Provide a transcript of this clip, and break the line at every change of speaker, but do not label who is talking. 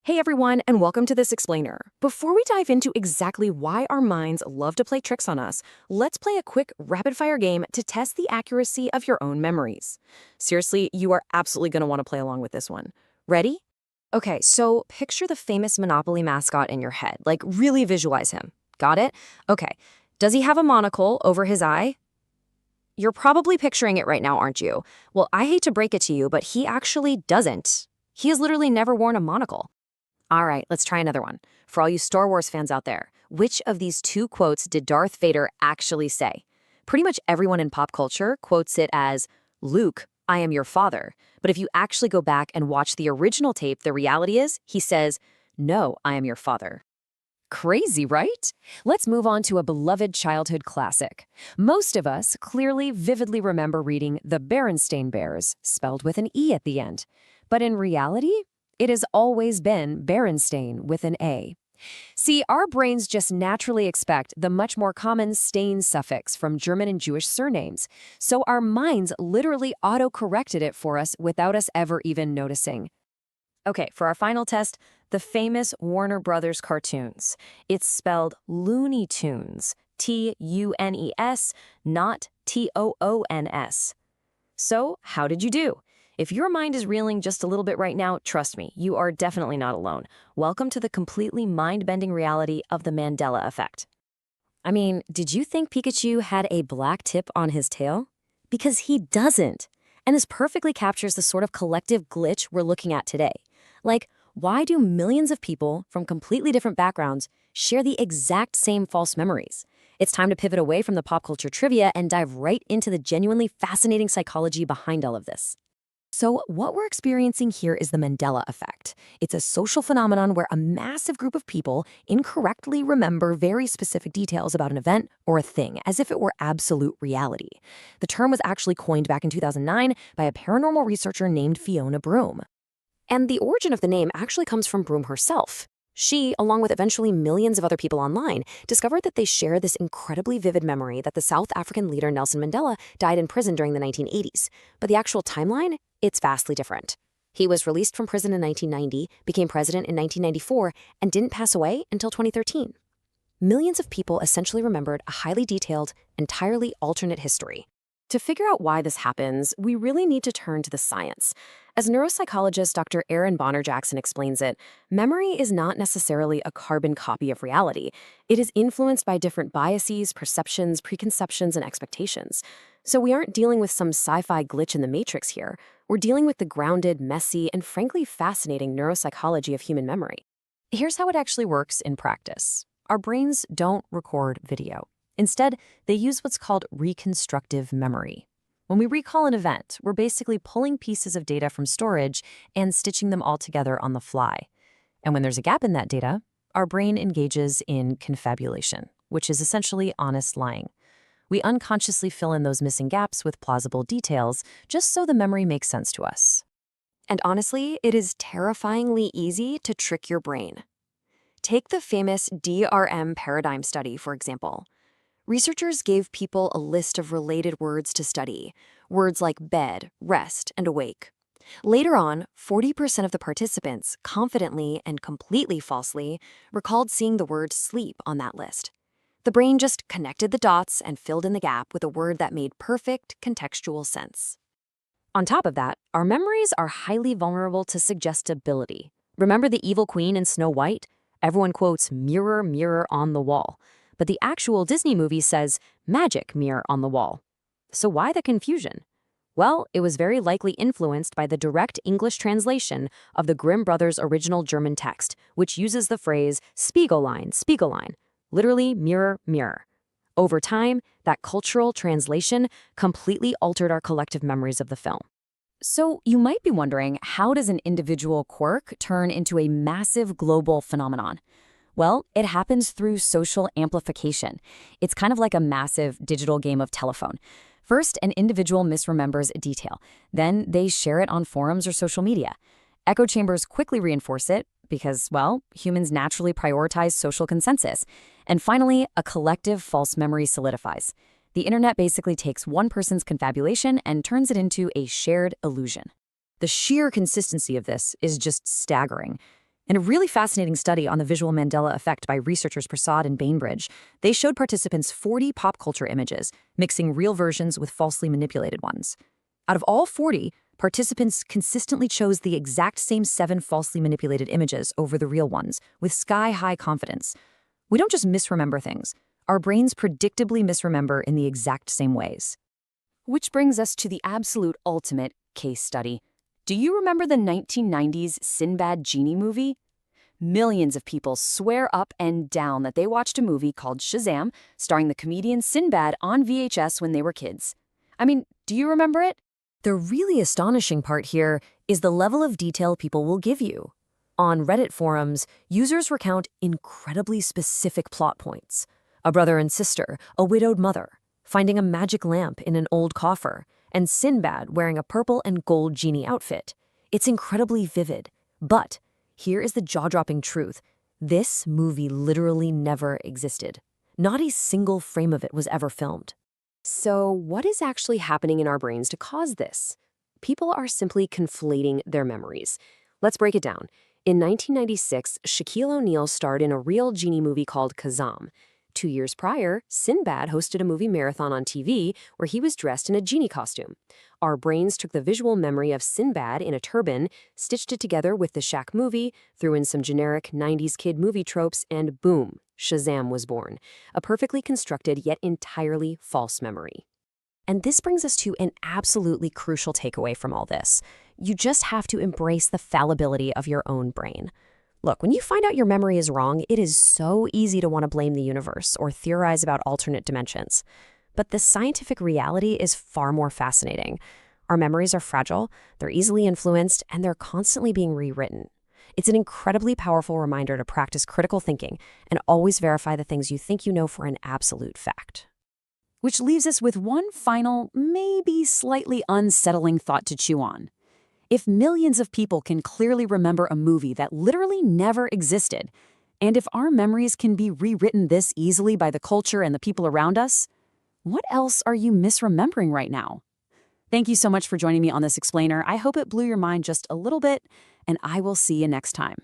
Hey everyone, and welcome to this explainer. Before we dive into exactly why our minds love to play tricks on us, let's play a quick rapid-fire game to test the accuracy of your own memories. Seriously, you are absolutely going to want to play along with this one. Ready? Okay, so picture the famous Monopoly mascot in your head, like really visualize him. Got it? Okay. Does he have a monocle over his eye? You're probably picturing it right now, aren't you? Well, I hate to break it to you, but he actually doesn't. He has literally never worn a monocle. All right, let's try another one. For all you Star Wars fans out there, which of these two quotes did Darth Vader actually say? Pretty much everyone in pop culture quotes it as, "Luke, I am your father." But if you actually go back and watch the original tape, the reality is, he says, "No, I am your father." Crazy, right? Let's move on to a beloved childhood classic. Most of us clearly, vividly remember reading The Berenstain Bears, spelled with an E at the end. But in reality, it has always been Berenstain with an A. See, our brains just naturally expect the much more common stain suffix from German and Jewish surnames, so our minds literally auto-corrected it for us without us ever even noticing. Okay, for our final test, the famous Warner Brothers cartoons. It's spelled Looney Tunes, T-U-N-E-S, not T-O-O-N-S. So, how did you do? If your mind is reeling just a little bit right now, trust me, you are definitely not alone. Welcome to the completely mind-bending reality of the Mandela effect. I mean, did you think Pikachu had a black tip on his tail? Because he doesn't. And this perfectly captures the sort of collective glitch we're looking at today. Like, why do millions of people from completely different backgrounds share the exact same false memories? It's time to pivot away from the pop culture trivia and dive right into the genuinely fascinating psychology behind all of this. So what we're experiencing here is the Mandela effect. It's a social phenomenon where a massive group of people incorrectly remember very specific details about an event or a thing, as if it were absolute reality. The term was actually coined back in 2009 by a paranormal researcher named Fiona Broome. And the origin of the name actually comes from Broome herself. She, along with eventually millions of other people online, discovered that they share this incredibly vivid memory that the South African leader Nelson Mandela died in prison during the 1980s. But the actual timeline? It's vastly different. He was released from prison in 1990, became president in 1994, and didn't pass away until 2013. Millions of people essentially remembered a highly detailed, entirely alternate history. To figure out why this happens, we really need to turn to the science. As neuropsychologist Dr. Aaron Bonner-Jackson explains it, memory is not necessarily a carbon copy of reality. It is influenced by different biases, perceptions, preconceptions, and expectations. So we aren't dealing with some sci-fi glitch in the matrix here. We're dealing with the grounded, messy, and frankly fascinating neuropsychology of human memory. Here's how it actually works in practice. Our brains don't record video. Instead, they use what's called reconstructive memory. When we recall an event, we're basically pulling pieces of data from storage and stitching them all together on the fly. And when there's a gap in that data, our brain engages in confabulation, which is essentially honest lying. We unconsciously fill in those missing gaps with plausible details, just so the memory makes sense to us. And honestly, it is terrifyingly easy to trick your brain. Take the famous DRM paradigm study, for example. Researchers gave people a list of related words to study, words like bed, rest, and awake. Later on, 40% of the participants confidently and completely falsely recalled seeing the word sleep on that list. The brain just connected the dots and filled in the gap with a word that made perfect contextual sense. On top of that, our memories are highly vulnerable to suggestibility. Remember the evil queen in Snow White? Everyone quotes, "Mirror, mirror on the wall." But the actual Disney movie says, "Magic mirror on the wall." So why the confusion? Well, it was very likely influenced by the direct English translation of the Grimm brothers' original German text, which uses the phrase Spiegellein, Spiegellein, literally mirror, mirror. Over time, that cultural translation completely altered our collective memories of the film. So you might be wondering, how does an individual quirk turn into a massive global phenomenon? Well, it happens through social amplification. It's kind of like a massive digital game of telephone. First, an individual misremembers a detail. Then they share it on forums or social media. Echo chambers quickly reinforce it because, well, humans naturally prioritize social consensus. And finally, a collective false memory solidifies. The internet basically takes one person's confabulation and turns it into a shared illusion. The sheer consistency of this is just staggering. In a really fascinating study on the visual Mandela effect by researchers Prasad and Bainbridge, they showed participants 40 pop culture images, mixing real versions with falsely manipulated ones. Out of all 40, participants consistently chose the exact same 7 falsely manipulated images over the real ones, with sky-high confidence. We don't just misremember things. Our brains predictably misremember in the exact same ways. Which brings us to the absolute ultimate case study. Do you remember the 1990s Sinbad Genie movie? Millions of people swear up and down that they watched a movie called Shazam, starring the comedian Sinbad on VHS when they were kids. I mean, do you remember it? The really astonishing part here is the level of detail people will give you. On Reddit forums, users recount incredibly specific plot points. A brother and sister, a widowed mother, finding a magic lamp in an old coffer, and Sinbad wearing a purple and gold genie outfit. It's incredibly vivid. But here is the jaw-dropping truth. This movie literally never existed. Not a single frame of it was ever filmed. So what is actually happening in our brains to cause this? People are simply conflating their memories. Let's break it down. In 1996, Shaquille O'Neal starred in a real genie movie called Kazam. 2 years prior, Sinbad hosted a movie marathon on TV where he was dressed in a genie costume. Our brains took the visual memory of Sinbad in a turban, stitched it together with the Shaq movie, threw in some generic 90s kid movie tropes, and boom, Shazam was born. A perfectly constructed yet entirely false memory. And this brings us to an absolutely crucial takeaway from all this. You just have to embrace the fallibility of your own brain. Look, when you find out your memory is wrong, it is so easy to want to blame the universe or theorize about alternate dimensions. But the scientific reality is far more fascinating. Our memories are fragile, they're easily influenced, and they're constantly being rewritten. It's an incredibly powerful reminder to practice critical thinking and always verify the things you think you know for an absolute fact. Which leaves us with one final, maybe slightly unsettling thought to chew on. If millions of people can clearly remember a movie that literally never existed, and if our memories can be rewritten this easily by the culture and the people around us, what else are you misremembering right now? Thank you so much for joining me on this explainer. I hope it blew your mind just a little bit, and I will see you next time.